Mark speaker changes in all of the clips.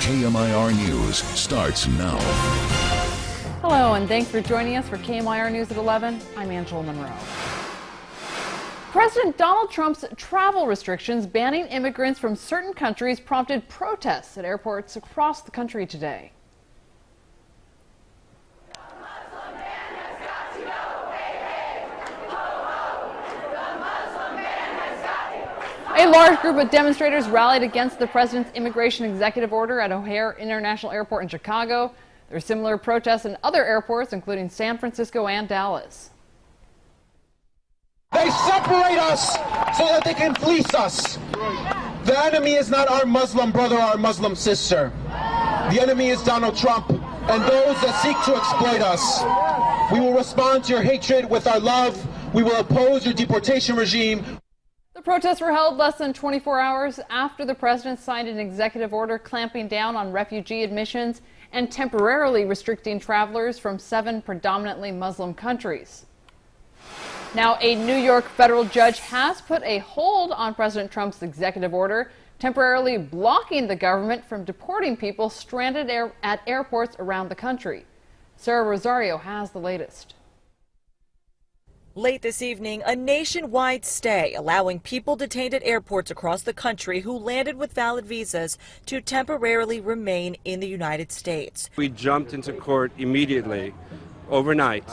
Speaker 1: KMIR News starts now.
Speaker 2: Hello, and thanks for joining us for KMIR News at 11. I'm Angela Monroe. President Donald Trump's travel restrictions banning immigrants from certain countries prompted protests at airports across the country today. A large group of demonstrators rallied against the president's immigration executive order at O'Hare International Airport in Chicago. There are similar protests in other airports, including San Francisco and Dallas.
Speaker 3: They separate us so that they can fleece us. The enemy is not our Muslim brother or our Muslim sister. The enemy is Donald Trump and those that seek to exploit us. We will respond to your hatred with our love. We will oppose your deportation regime.
Speaker 2: The protests were held less than 24 hours after the president signed an executive order clamping down on refugee admissions and temporarily restricting travelers from 7 predominantly Muslim countries. Now, a New York federal judge has put a hold on President Trump's executive order, temporarily blocking the government from deporting people stranded at airports around the country. Sarah Rosario has the latest.
Speaker 4: Late this evening, a nationwide stay allowing people detained at airports across the country who landed with valid visas to temporarily remain in the United States.
Speaker 5: We jumped into court immediately, overnight,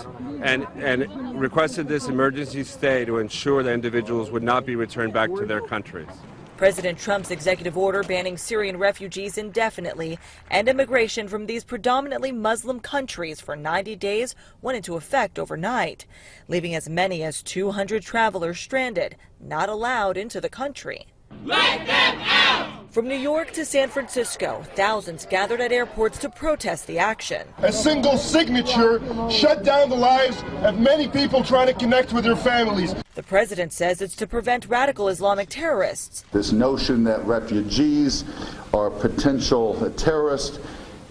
Speaker 5: and requested this emergency stay to ensure that individuals would not be returned back to their countries.
Speaker 4: President Trump's executive order banning Syrian refugees indefinitely and immigration from these predominantly Muslim countries for 90 days went into effect overnight, leaving as many as 200 travelers stranded, not allowed into the country. Let them out! From New York to San Francisco, thousands gathered at airports to protest the action.
Speaker 6: A single signature shut down the lives of many people trying to connect with their families.
Speaker 4: The president says it's to prevent radical Islamic terrorists.
Speaker 7: This notion that refugees are potential terrorists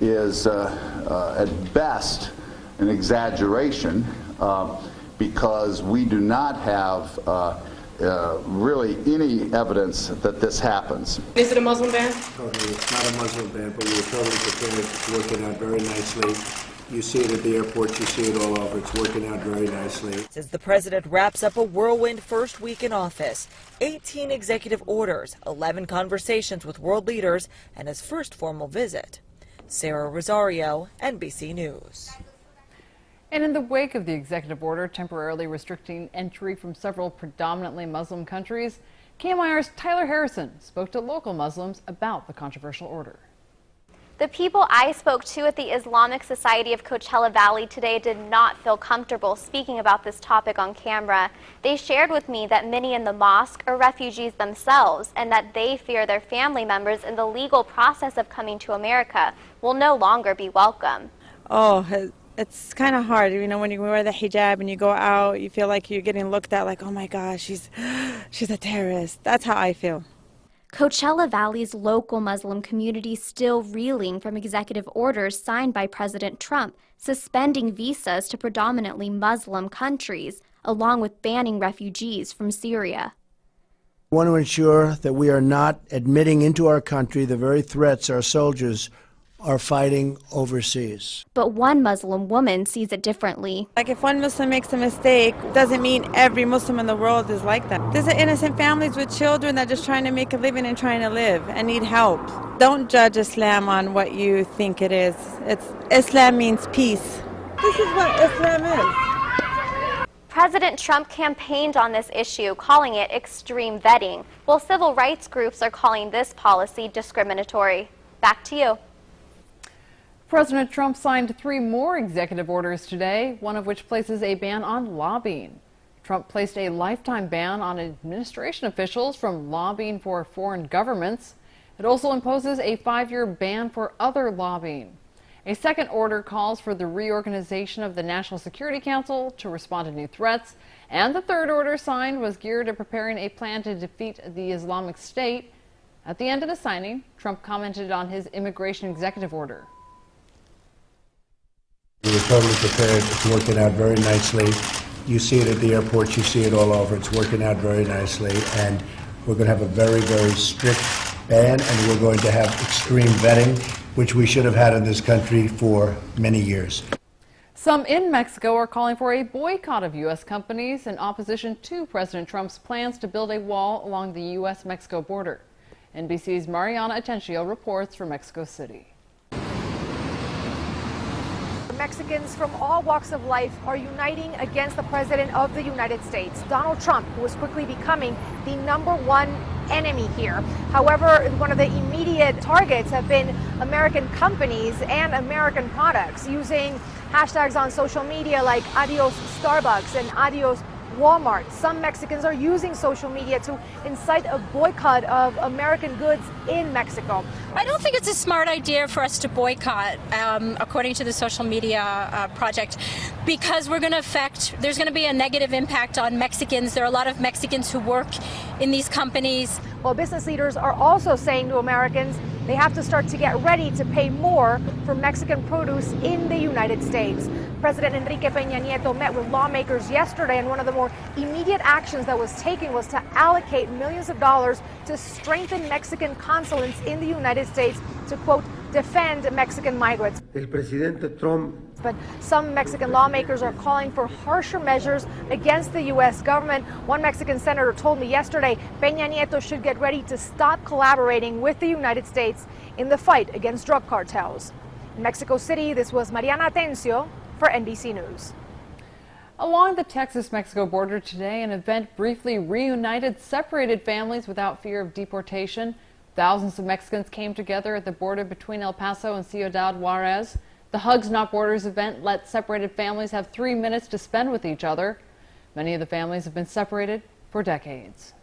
Speaker 7: is at best an exaggeration because we do not have really any evidence that this happens.
Speaker 8: Is it a Muslim ban?
Speaker 9: Totally, it's not a Muslim ban, but we were totally prepared. It's working out very nicely. You see it at the airports, you see it all over. It's working out very nicely.
Speaker 4: As the president wraps up a whirlwind first week in office, 18 executive orders, 11 conversations with world leaders, and his first formal visit. Sarah Rosario, NBC News.
Speaker 2: And in the wake of the executive order temporarily restricting entry from several predominantly Muslim countries, KMIR's Tyler Harrison spoke to local Muslims about the controversial order.
Speaker 10: The people I spoke to at the Islamic Society of Coachella Valley today did not feel comfortable speaking about this topic on camera. They shared with me that many in the mosque are refugees themselves and that they fear their family members in the legal process of coming to America will no longer be welcome.
Speaker 11: It's kind of hard, you know, when you wear the hijab and you go out, you feel like you're getting looked at like, oh my gosh, she's a terrorist. That's how I feel.
Speaker 10: Coachella Valley's local Muslim community still reeling from executive orders signed by President Trump, suspending visas to predominantly Muslim countries, along with banning refugees from Syria.
Speaker 12: We want to ensure that we are not admitting into our country the very threats our soldiers are fighting overseas.
Speaker 10: But one Muslim woman sees it differently.
Speaker 11: Like if one Muslim makes a mistake, doesn't mean every Muslim in the world is like that. There's innocent families with children that are just trying to make a living and trying to live and need help. Don't judge Islam on what you think it is. Islam means peace. This is what Islam is.
Speaker 10: President Trump campaigned on this issue, calling it extreme vetting, while civil rights groups are calling this policy discriminatory. Back to you.
Speaker 2: President Trump signed 3 more executive orders today, one of which places a ban on lobbying. Trump placed a lifetime ban on administration officials from lobbying for foreign governments. It also imposes a 5-year ban for other lobbying. A second order calls for the reorganization of the National Security Council to respond to new threats. And the third order signed was geared at preparing a plan to defeat the Islamic State. At the end of the signing, Trump commented on his immigration executive order.
Speaker 9: We were totally prepared. It's working out very nicely. You see it at the airports, you see it all over. It's working out very nicely, and we're going to have a very, very strict ban, and we're going to have extreme vetting.
Speaker 12: which we should have had in this country for many years.
Speaker 2: Some in Mexico are calling for a boycott of U.S. companies in opposition to President Trump's plans to build a wall along the U.S.-Mexico border. NBC's Mariana Atencio reports from Mexico City.
Speaker 8: Mexicans from all walks of life are uniting against the President of the United States, Donald Trump, who is quickly becoming the #1 enemy here. However, one of the immediate targets have been American companies and American products, using hashtags on social media like Adios Starbucks and Adios Walmart. Some Mexicans are using social media to incite a boycott of American goods in Mexico.
Speaker 13: I don't think it's a smart idea for us to boycott, according to the social media project, because there's going to be a negative impact on Mexicans. There are a lot of Mexicans who work in these companies.
Speaker 8: Well, business leaders are also saying to Americans they have to start to get ready to pay more for Mexican produce in the United States. President Enrique Peña Nieto met with lawmakers yesterday, and one of the more immediate actions that was taken was to allocate millions of dollars to strengthen Mexican consulates in the United States to, quote, defend Mexican migrants.
Speaker 14: El presidente Trump.
Speaker 8: But some Mexican lawmakers are calling for harsher measures against the U.S. government. One Mexican senator told me yesterday Peña Nieto should get ready to stop collaborating with the United States in the fight against drug cartels. In Mexico City, this was Mariana Atencio for NBC News.
Speaker 2: Along the Texas-Mexico border today, an event briefly reunited separated families without fear of deportation. Thousands of Mexicans came together at the border between El Paso and Ciudad Juarez. The Hugs Not Borders event let separated families have 3 minutes to spend with each other. Many of the families have been separated for decades.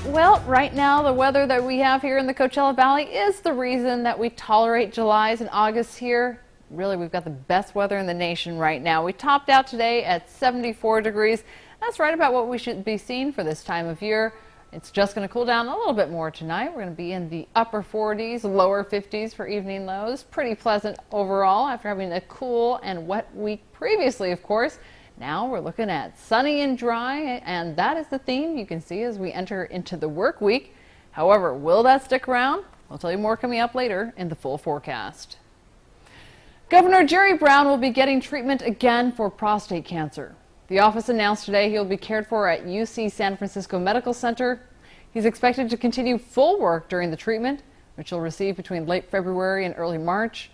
Speaker 2: Well, right now, the weather that we have here in the Coachella Valley is the reason that we tolerate Julys and Augusts here. Really, we've got the best weather in the nation right now. We topped out today at 74 degrees. That's right about what we should be seeing for this time of year. It's just going to cool down a little bit more tonight. We're going to be in the upper 40s, lower 50s for evening lows. Pretty pleasant overall after having a cool and wet week previously, of course. Now we're looking at sunny and dry, and that is the theme you can see as we enter into the work week. However, will that stick around? I'll tell you more coming up later in the full forecast. Governor Jerry Brown will be getting treatment again for prostate cancer. The office announced today he will be cared for at UC San Francisco Medical Center. He's expected to continue full work during the treatment, which he'll receive between late February and early March.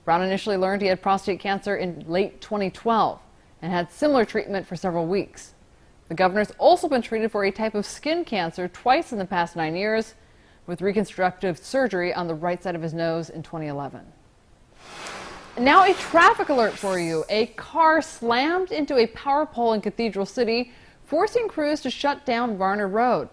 Speaker 2: Brown initially learned he had prostate cancer in late 2012 and had similar treatment for several weeks. The governor's also been treated for a type of skin cancer twice in the past 9 years, with reconstructive surgery on the right side of his nose in 2011. Now a traffic alert for you. A car slammed into a power pole in Cathedral City, forcing crews to shut down Varner Road.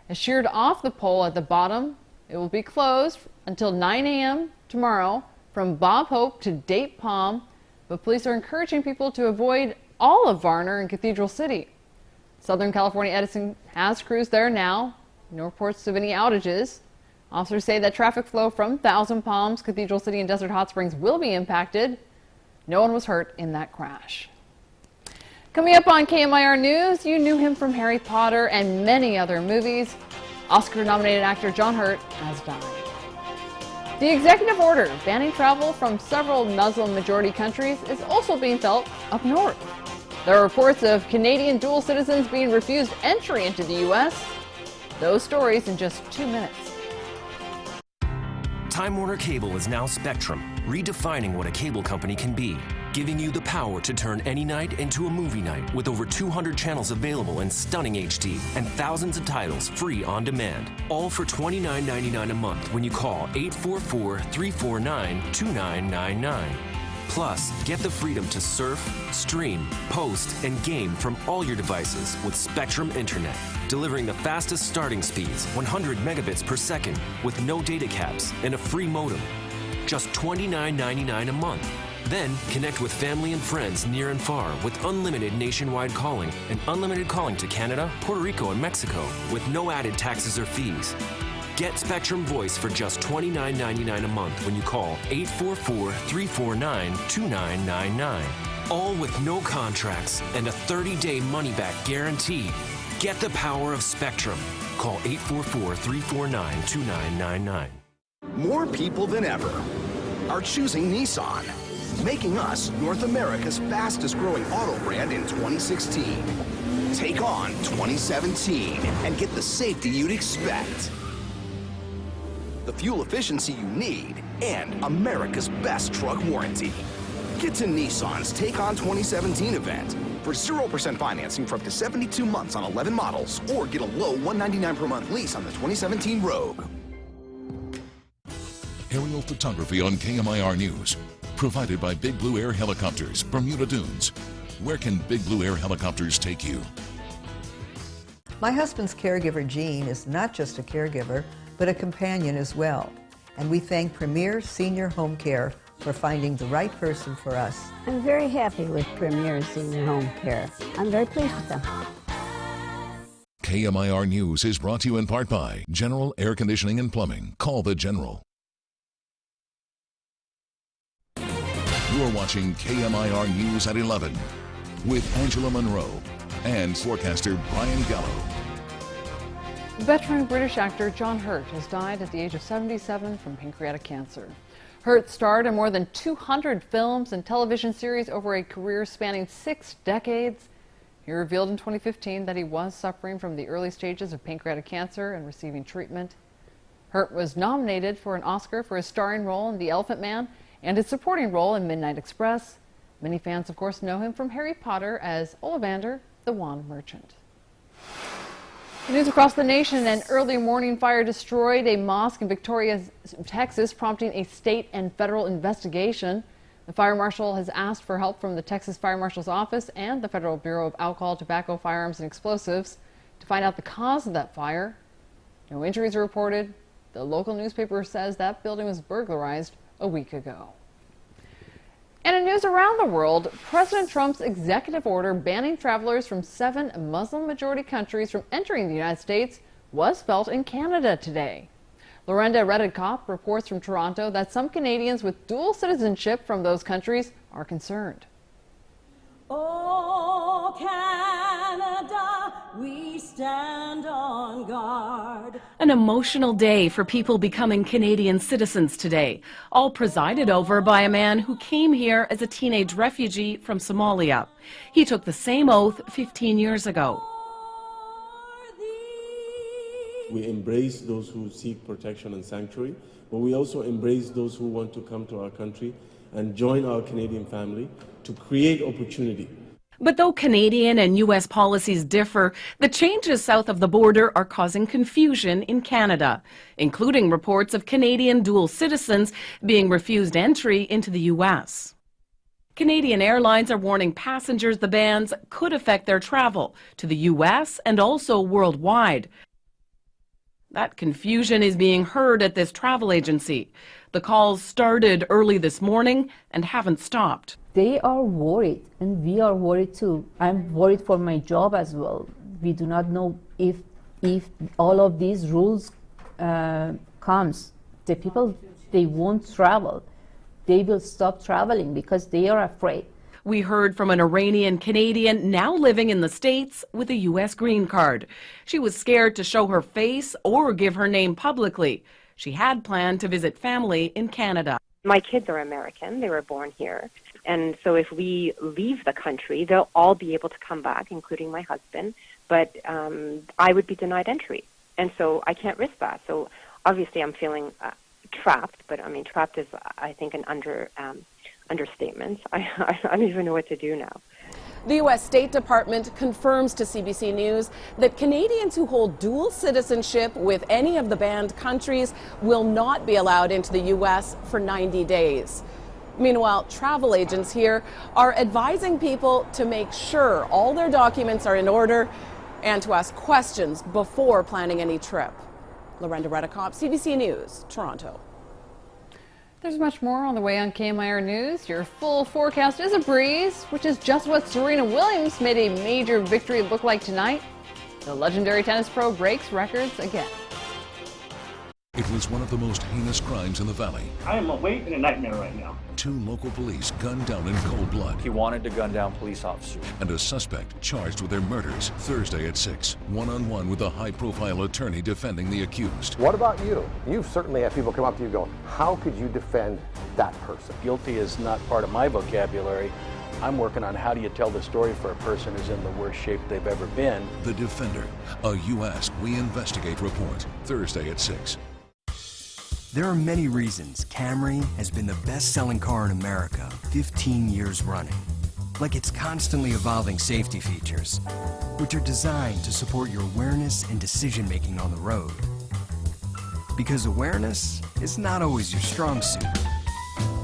Speaker 2: As sheared off the pole at the bottom, it will be closed until 9 a.m. tomorrow from Bob Hope to Date Palm, but police are encouraging people to avoid all of Varner and Cathedral City. Southern California Edison has crews there now. No reports of any outages. Officers say that traffic flow from Thousand Palms, Cathedral City, and Desert Hot Springs will be impacted. No one was hurt in that crash. Coming up on KMIR News, you knew him from Harry Potter and many other movies. Oscar-nominated actor John Hurt has died. The executive order banning travel from several Muslim-majority countries is also being felt up north. There are reports of Canadian dual citizens being refused entry into the U.S. Those stories in just 2 minutes.
Speaker 15: Time Warner Cable is now Spectrum, redefining what a cable company can be, giving you the power to turn any night into a movie night with over 200 channels available in stunning HD and thousands of titles free on demand. All for $29.99 a month when you call 844-349-2999. Plus, get the freedom to surf, stream, post, and game from all your devices with Spectrum Internet, delivering the fastest starting speeds, 100 megabits per second, with no data caps and a free modem. Just $29.99 a month. Then, connect with family and friends near and far with unlimited nationwide calling and unlimited calling to Canada, Puerto Rico, and Mexico with no added taxes or fees. Get Spectrum Voice for just $29.99 a month when you call 844-349-2999. All with no contracts and a 30-day money-back guarantee. Get the power of Spectrum. Call 844-349-2999.
Speaker 14: More people than ever are choosing Nissan, making us North America's fastest growing auto brand in 2016. Take on 2017 and get the safety you'd expect, the fuel efficiency you need, and America's best truck warranty. Get to Nissan's Take On 2017 event for 0% financing for up to 72 months on 11 models, or get a low $199 per month lease on the 2017 Rogue.
Speaker 1: Aerial photography on KMIR News. Provided by Big Blue Air Helicopters, Bermuda Dunes. Where can Big Blue Air Helicopters take you?
Speaker 16: My husband's caregiver, Jean, is not just a caregiver, but a companion as well. And we thank Premier Senior Home Care for finding the right person for us.
Speaker 17: I'm very happy with Premier Senior Home Care. I'm very pleased with them.
Speaker 1: KMIR News is brought to you in part by General Air Conditioning and Plumbing. Call the General. You're watching KMIR News at 11 with Angela Monroe and forecaster Brian Gallo.
Speaker 2: Veteran British actor John Hurt has died at the age of 77 from pancreatic cancer. Hurt starred in more than 200 films and television series over a career spanning 6 decades. He revealed in 2015 that he was suffering from the early stages of pancreatic cancer and receiving treatment. Hurt was nominated for an Oscar for his starring role in The Elephant Man and his supporting role in Midnight Express. Many fans, of course, know him from Harry Potter as Ollivander, the Wand Merchant. News across the nation: an early morning fire destroyed a mosque in Victoria, Texas, prompting a state and federal investigation. The fire marshal has asked for help from the Texas Fire Marshal's Office and the Federal Bureau of Alcohol, Tobacco, Firearms, and Explosives to find out the cause of that fire. No injuries are reported. The local newspaper says that building was burglarized a week ago. And in news around the world, President Trump's executive order banning travelers from 7 Muslim-majority countries from entering the United States was felt in Canada today. Lorenda Redekop reports from Toronto that some Canadians with dual citizenship from those countries are concerned.
Speaker 18: Oh, Canada, we stand on guard.
Speaker 19: An emotional day for people becoming Canadian citizens today, all presided over by a man who came here as a teenage refugee from Somalia. He took the same oath 15 years ago.
Speaker 20: We embrace those who seek protection and sanctuary, but we also embrace those who want to come to our country and join our Canadian family to create opportunity.
Speaker 19: But though Canadian and U.S. policies differ, the changes south of the border are causing confusion in Canada, including reports of Canadian dual citizens being refused entry into the U.S. Canadian Airlines are warning passengers the bans could affect their travel to the U.S. and also worldwide. That confusion is being heard at this travel agency. The calls started early this morning and haven't stopped.
Speaker 21: They are worried, and we are worried too. I'm worried for my job as well. We do not know if all of these rules comes. The people, they won't travel. They will stop traveling because they are afraid.
Speaker 19: We heard from an Iranian Canadian now living in the States with a U.S. green card. She was scared to show her face or give her name publicly. She had planned to visit family in Canada.
Speaker 22: My kids are American. They were born here. And so if we leave the country, they'll all be able to come back, including my husband. But I would be denied entry. And so I can't risk that. So obviously I'm feeling trapped. But I mean, trapped is, I think, an understatement. I don't even know what to do now.
Speaker 19: The U.S. State Department confirms to CBC News that Canadians who hold dual citizenship with any of the banned countries will not be allowed into the U.S. for 90 days. Meanwhile, travel agents here are advising people to make sure all their documents are in order and to ask questions before planning any trip. Lorenda Redekop, CBC News, Toronto.
Speaker 2: There's much more on the way on KMIR News. Your full forecast is a breeze, which is just what Serena Williams made a major victory look like tonight. The legendary tennis pro breaks records again.
Speaker 1: It was one of the most heinous crimes in the valley.
Speaker 3: I am awake in a nightmare right now.
Speaker 1: 2 local police gunned down in cold blood.
Speaker 5: He wanted to gun down police officers.
Speaker 1: And a suspect charged with their murders Thursday at 6, one-on-one with a high-profile attorney defending the accused.
Speaker 23: What about you? You've certainly had people come up to you going, how could you defend that person?
Speaker 5: Guilty is not part of my vocabulary. I'm working on how do you tell the story for a person who's in the worst shape they've ever been.
Speaker 1: The Defender, a You Ask, We Investigate report, Thursday at 6.
Speaker 24: There are many reasons Camry has been the best-selling car in America 15 years running. Like its constantly evolving safety features, which are designed to support your awareness and decision-making on the road. Because awareness is not always your strong suit.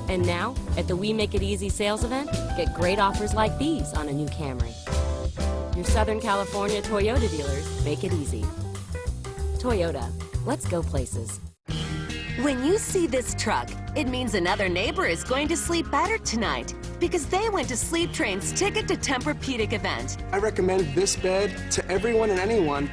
Speaker 25: And now, at the We Make It Easy sales event, get great offers like these on a new Camry. Your Southern California Toyota dealers make it easy. Toyota, let's go places.
Speaker 26: When you see this truck, it means another neighbor is going to sleep better tonight because they went to Sleep Train's Ticket to Tempur-Pedic event.
Speaker 27: I recommend this bed to everyone and anyone.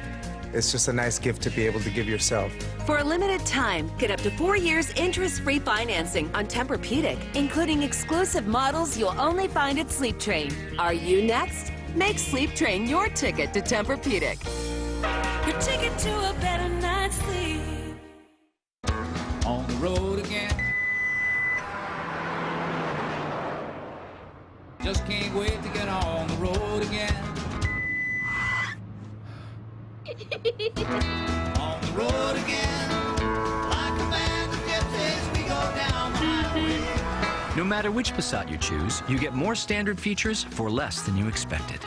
Speaker 27: It's just a nice gift to be able to give yourself.
Speaker 26: For a limited time, get up to 4 years interest-free financing on Tempur-Pedic, including exclusive models you'll only find at Sleep Train. Are you next? Make Sleep Train your ticket to Tempur-Pedic.
Speaker 18: Your ticket to a better night's sleep.
Speaker 28: On the road again. Just can't wait to get on the road again. On the road again. Like a band of gypsies, we go down the highway.
Speaker 29: No matter which Passat you choose, you get more standard features for less than you expected.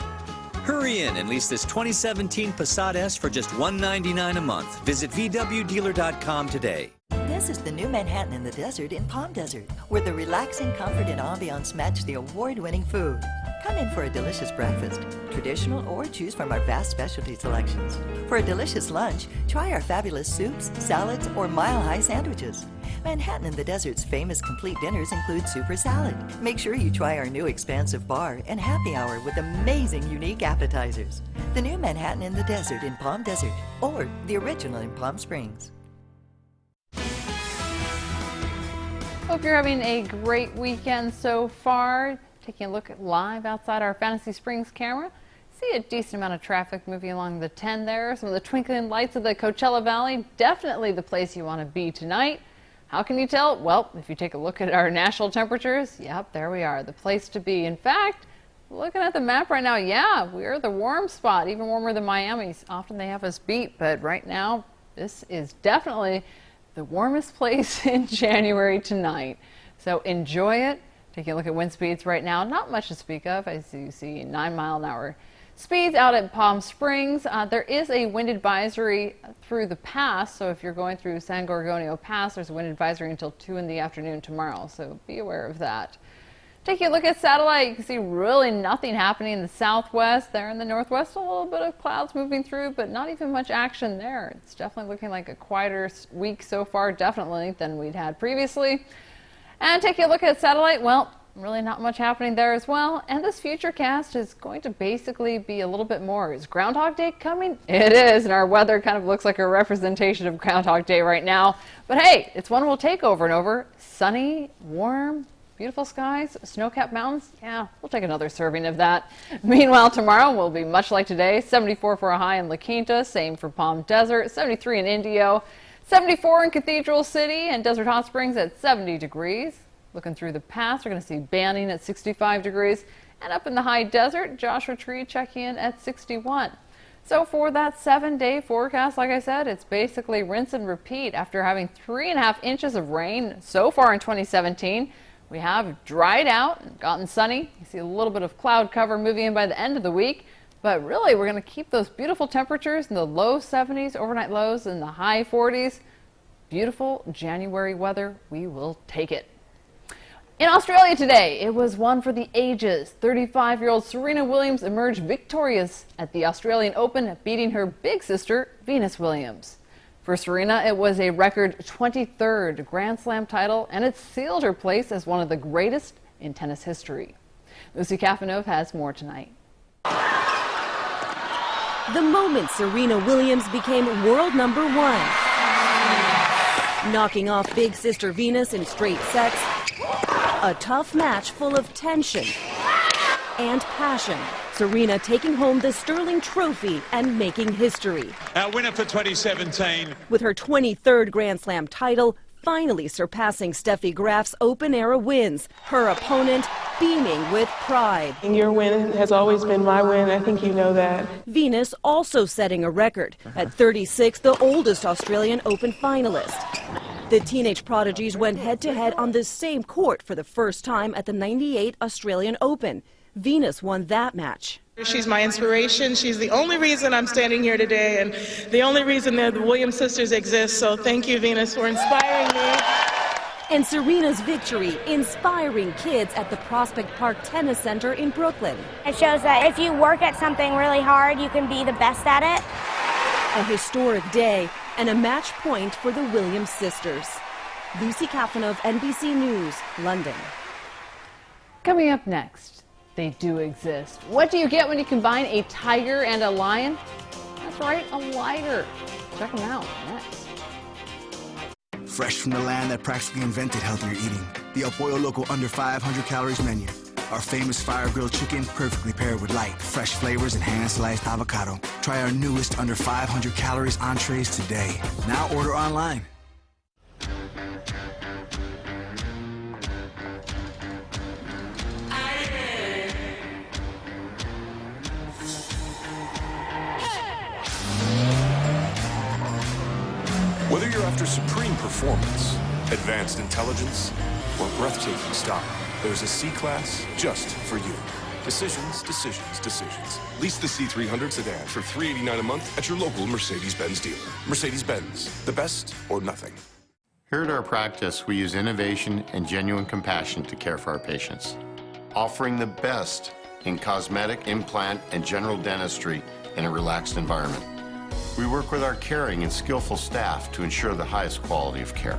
Speaker 30: Hurry in and lease this 2017 Passat S for just $199 a month. Visit VWDealer.com today.
Speaker 31: This is the new Manhattan in the Desert in Palm Desert, where the relaxing comfort and ambiance match the award-winning food. Come in for a delicious breakfast, traditional or choose from our vast specialty selections. For a delicious lunch, try our fabulous soups, salads, or mile-high sandwiches. Manhattan in the Desert's famous complete dinners include super salad. Make sure you try our new expansive bar and happy hour with amazing unique appetizers. The new Manhattan in the Desert in Palm Desert, or the original in Palm Springs.
Speaker 2: Hope you're having a great weekend so far. Taking a look at live outside our Fantasy Springs camera. See a decent amount of traffic moving along the 10 there. Some of the twinkling lights of the Coachella Valley. Definitely the place you want to be tonight. How can you tell? Well, if you take a look at our national temperatures, yep, there we are, the place to be. In fact, looking at the map right now, yeah, we're the warm spot, even warmer than Miami. Often they have us beat, but right now, this is definitely the warmest place in January tonight. So enjoy it. Taking a look at wind speeds right now, not much to speak of, as you see 9-mile-an-hour speeds out at Palm Springs. There is a wind advisory through the pass, so if you're going through San Gorgonio Pass, there's a wind advisory until 2 in the afternoon tomorrow, so be aware of that. Taking a look at satellite, you can see really nothing happening in the southwest. There in the northwest, a little bit of clouds moving through, but not even much action there. It's definitely looking like a quieter week so far, definitely, than we'd had previously. And taking a look at satellite, well, really not much happening there as well. And this futurecast is going to basically be a little bit more. Is Groundhog Day coming? It is, and our weather kind of looks like a representation of Groundhog Day right now. But hey, it's one we'll take over and over. Sunny, warm, beautiful skies, snow-capped mountains. Yeah, we'll take another serving of that. Meanwhile, tomorrow will be much like today. 74 for a high in La Quinta, same for Palm Desert, 73 in Indio. 74 in Cathedral City and Desert Hot Springs at 70 degrees. Looking through the pass, we're going to see Banning at 65 degrees. And up in the high desert, Joshua Tree checking in at 61. So for that 7-day forecast, like I said, it's basically rinse and repeat. After having 3.5 inches of rain so far in 2017, we have dried out and gotten sunny. You see a little bit of cloud cover moving in by the end of the week. But really, we're going to keep those beautiful temperatures in the low 70s, overnight lows in the high 40s. Beautiful January weather. We will take it. In Australia today, it was one for the ages. 35-year-old Serena Williams emerged victorious at the Australian Open, beating her big sister, Venus Williams. For Serena, it was a record 23rd Grand Slam title, and it sealed her place as one of the greatest in tennis history. Lucy Kafanov has more tonight.
Speaker 25: The moment Serena Williams became world #1.
Speaker 4: Knocking off big sister Venus in straight sets, a tough match full of tension and passion. Serena taking home the Sterling Trophy and making history.
Speaker 6: Our winner for 2017.
Speaker 4: With her 23rd Grand Slam title, finally surpassing Steffi Graf's open-era wins, her opponent beaming with pride.
Speaker 7: Your win has always been my win. I think you know that.
Speaker 4: Venus also setting a record. At 36, the oldest Australian Open finalist. The teenage prodigies went head-to-head on the same court for the first time at the '98 Australian Open. Venus won that match.
Speaker 7: She's my inspiration. She's the only reason I'm standing here today and the only reason that the Williams sisters exist. So thank you, Venus, for inspiring me.
Speaker 4: And Serena's victory, inspiring kids at the Prospect Park Tennis Center in Brooklyn.
Speaker 8: It shows that if you work at something really hard, you can be the best at it.
Speaker 4: A historic day and a match point for the Williams sisters. Lucy Kafanov, NBC News, London.
Speaker 2: Coming up next, they do exist. What do you get when you combine a tiger and a lion? That's right, a liger. Check them out next.
Speaker 9: Fresh from the land that practically invented healthier eating. The El Pollo Loco under 500 calories menu. Our famous fire-grilled chicken perfectly paired with light, fresh flavors and hand-sliced avocado. Try our newest under 500 calories entrees today. Now order online.
Speaker 10: Whether you're after supreme performance, advanced intelligence, or breathtaking style, there's a C-Class just for you. Decisions, decisions, decisions. Lease the C300 sedan for $389 a month at your local Mercedes-Benz dealer. Mercedes-Benz, the best or nothing.
Speaker 11: Here at our practice, we use innovation and genuine compassion to care for our patients, offering the best in cosmetic, implant, and general dentistry in a relaxed environment. We work with our caring and skillful staff to ensure the highest quality of care.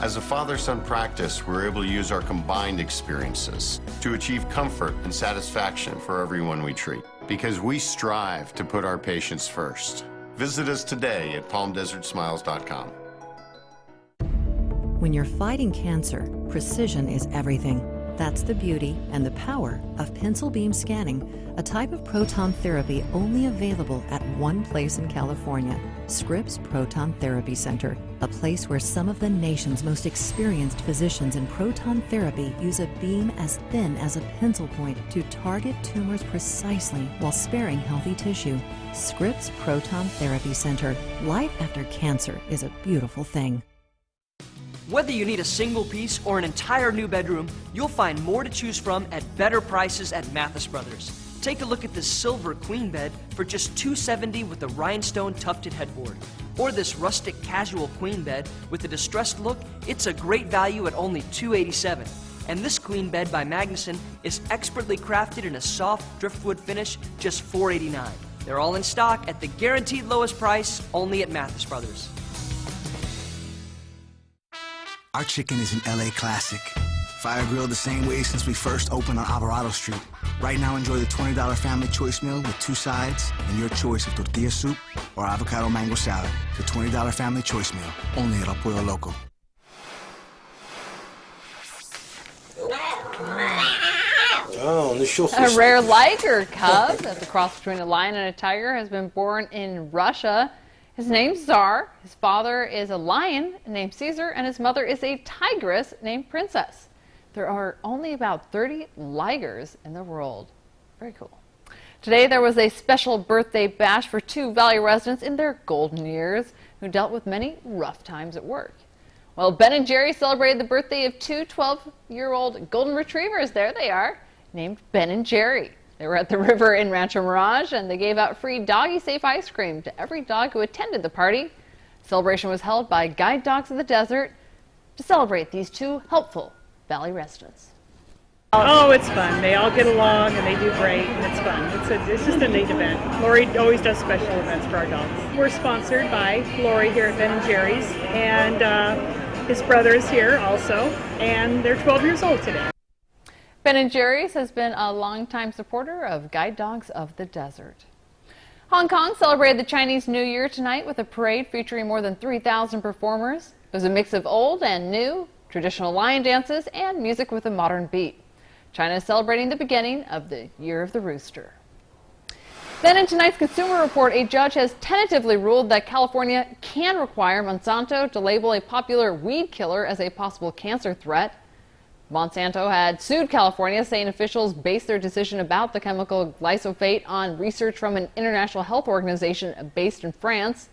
Speaker 11: As a father-son practice, we're able to use our combined experiences to achieve comfort and satisfaction for everyone we treat, because we strive to put our patients first. Visit us today at palmdesertsmiles.com.
Speaker 12: When you're fighting cancer, precision is everything. That's the beauty and the power of pencil beam scanning, a type of proton therapy only available at one place in California, Scripps Proton Therapy Center, a place where some of the nation's most experienced physicians in proton therapy use a beam as thin as a pencil point to target tumors precisely while sparing healthy tissue. Scripps Proton Therapy Center. Life after cancer is a beautiful thing.
Speaker 13: Whether you need a single piece or an entire new bedroom, you'll find more to choose from at better prices at Mathis Brothers. Take a look at this silver queen bed for just $270 with the rhinestone tufted headboard. Or this rustic casual queen bed with a distressed look, it's a great value at only $287. And this queen bed by Magnuson is expertly crafted in a soft driftwood finish, just $489. They're all in stock at the guaranteed lowest price, only at Mathis Brothers.
Speaker 9: Our chicken is an LA classic. Fire grilled the same way since we first opened on Alvarado Street. Right now, enjoy the $20 family choice meal with 2 sides and your choice of tortilla soup or avocado mango salad. The $20 family choice meal, only at El Pollo Loco.
Speaker 2: A rare liger cub, that's a cross between a lion and a tiger, has been born in Russia. His name's Tsar, his father is a lion named Caesar, and his mother is a tigress named Princess. There are only about 30 ligers in the world. Very cool. Today there was a special birthday bash for 2 Valley residents in their golden years who dealt with many rough times at work. Well, Ben and Jerry celebrated the birthday of 2 12-year-old golden retrievers. There they are, named Ben and Jerry. They were at the river in Rancho Mirage, and they gave out free doggy-safe ice cream to every dog who attended the party. The celebration was held by Guide Dogs of the Desert to celebrate these 2 helpful Valley residents.
Speaker 14: Oh, it's fun. They all get along, and they do great, and it's fun. It's just a neat event. Lori always does special events for our dogs. We're sponsored by Lori here at Ben and Jerry's, and his brother is here also, and they're 12 years old today. Ben and Jerry's has been a longtime supporter of Guide Dogs of the Desert.
Speaker 2: Hong Kong celebrated the Chinese New Year tonight with a parade featuring more than 3,000 performers. It was a mix of old and new, traditional lion dances, and music with a modern beat. China is celebrating the beginning of the Year of the Rooster. Then in tonight's Consumer Report, a judge has tentatively ruled that California can require Monsanto to label a popular weed killer as a possible cancer threat. Monsanto had sued California, saying officials based their decision about the chemical glyphosate on research from an international health organization based in France.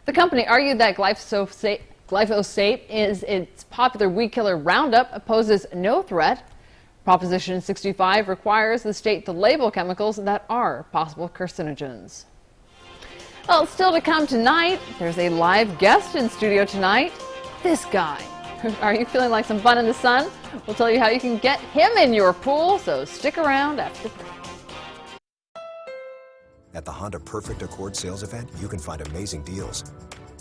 Speaker 2: The company argued that glyphosate is its popular weed killer Roundup poses no threat. Proposition 65 requires the state to label chemicals that are possible carcinogens. Well, still to come tonight, there's a live guest in studio tonight, this guy. Are you feeling like some fun in the sun? We'll tell you how you can get him in your pool, so stick around after the break.
Speaker 1: At the Honda Perfect Accord sales event, you can find amazing deals.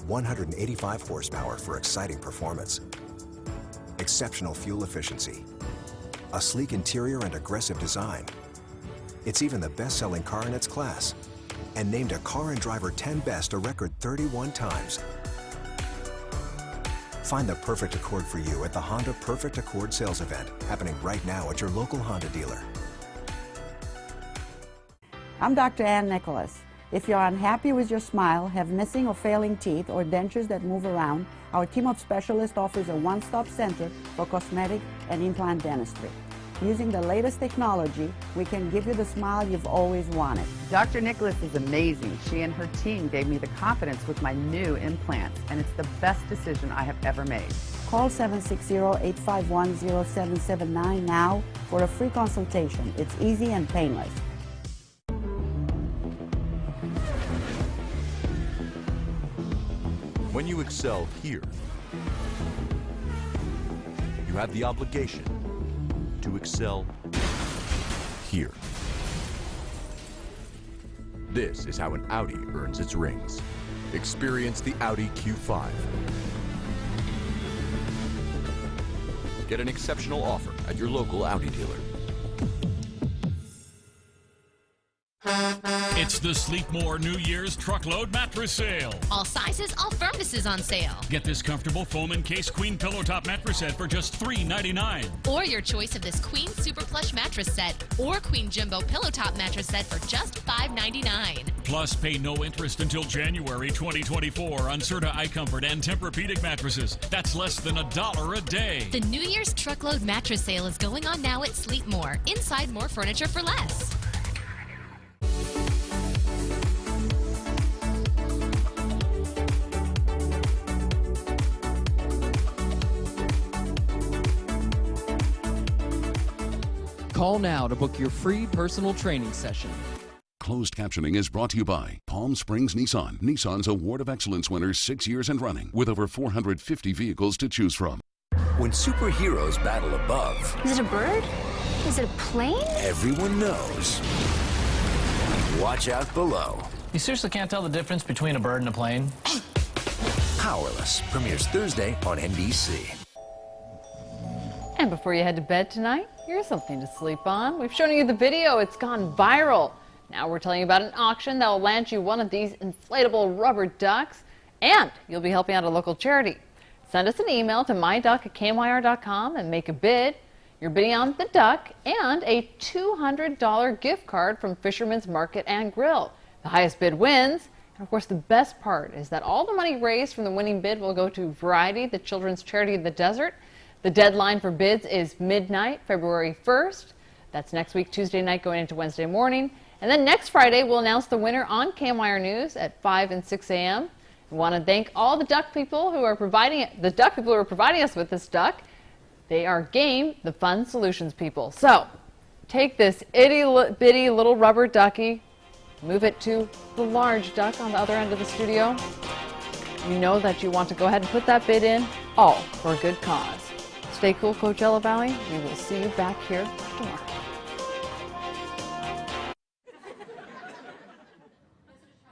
Speaker 1: 185 horsepower for exciting performance. Exceptional fuel efficiency. A sleek interior and aggressive design. It's even the best-selling car in its class, and named a Car and Driver 10 Best a record 31 times. Find the perfect Accord for you at the Honda Perfect Accord sales event, happening right now at your local Honda dealer.
Speaker 3: I'm Dr. Ann Nicholas. If you're unhappy with your smile, have missing or failing teeth, or dentures that move around, our team of specialists offers a one-stop center for cosmetic and implant dentistry. Using the latest technology, we can give you the smile you've always wanted.
Speaker 5: Dr. Nicholas is amazing. She and her team gave me the confidence with my new implants, and it's the best decision I have ever made.
Speaker 3: Call 760-851-0779 now for a free consultation. It's easy and painless.
Speaker 15: When you excel here, you have the obligation to excel here. This is how an Audi earns its rings. Experience the Audi Q5. Get an exceptional offer at your local Audi dealer.
Speaker 16: It's the Sleepmore New Year's Truckload Mattress Sale.
Speaker 17: All sizes, all firmnesses on sale.
Speaker 16: Get this comfortable foam encased queen pillow top mattress set for just $3.99.
Speaker 17: Or your choice of this queen super plush mattress set or queen jumbo pillow top mattress set for just $5.99.
Speaker 16: Plus, pay no interest until January 2024 on Serta iComfort and Tempur-Pedic mattresses. That's less than $1 a day.
Speaker 17: The New Year's Truckload Mattress Sale is going on now at Sleepmore. Inside, more furniture for less.
Speaker 19: Call now to book your free personal training session.
Speaker 20: Closed captioning is brought to you by Palm Springs Nissan, Nissan's Award of Excellence winners 6 years and running, with over 450 vehicles to choose from.
Speaker 21: When superheroes battle above...
Speaker 22: Is it a bird? Is it a plane?
Speaker 21: Everyone knows. Watch out below.
Speaker 23: You seriously can't tell the difference between a bird and a plane?
Speaker 21: Powerless premieres Thursday on NBC.
Speaker 2: And before you head to bed tonight, here's something to sleep on. We've shown you the video. It's gone viral. Now we're telling you about an auction that will land you one of these inflatable rubber ducks, and you'll be helping out a local charity. Send us an email to myduck@KMIR.com and make a bid. You're bidding on the duck and a $200 gift card from Fisherman's Market and Grill. The highest bid wins. And of course, the best part is that all the money raised from the winning bid will go to Variety, the children's charity in the desert. The deadline for bids is midnight, February 1st. That's next week, Tuesday night, going into Wednesday morning. And then next Friday, we'll announce the winner on KMIR News at 5 and 6 a.m. We want to thank all the duck people who are providing us with this duck. They are game, the fun solutions people. So take this itty-bitty little rubber ducky, move it to the large duck on the other end of the studio. You know that you want to go ahead and put that bid in, all for a good cause. Stay cool, Coachella Valley. We will see you back here tomorrow.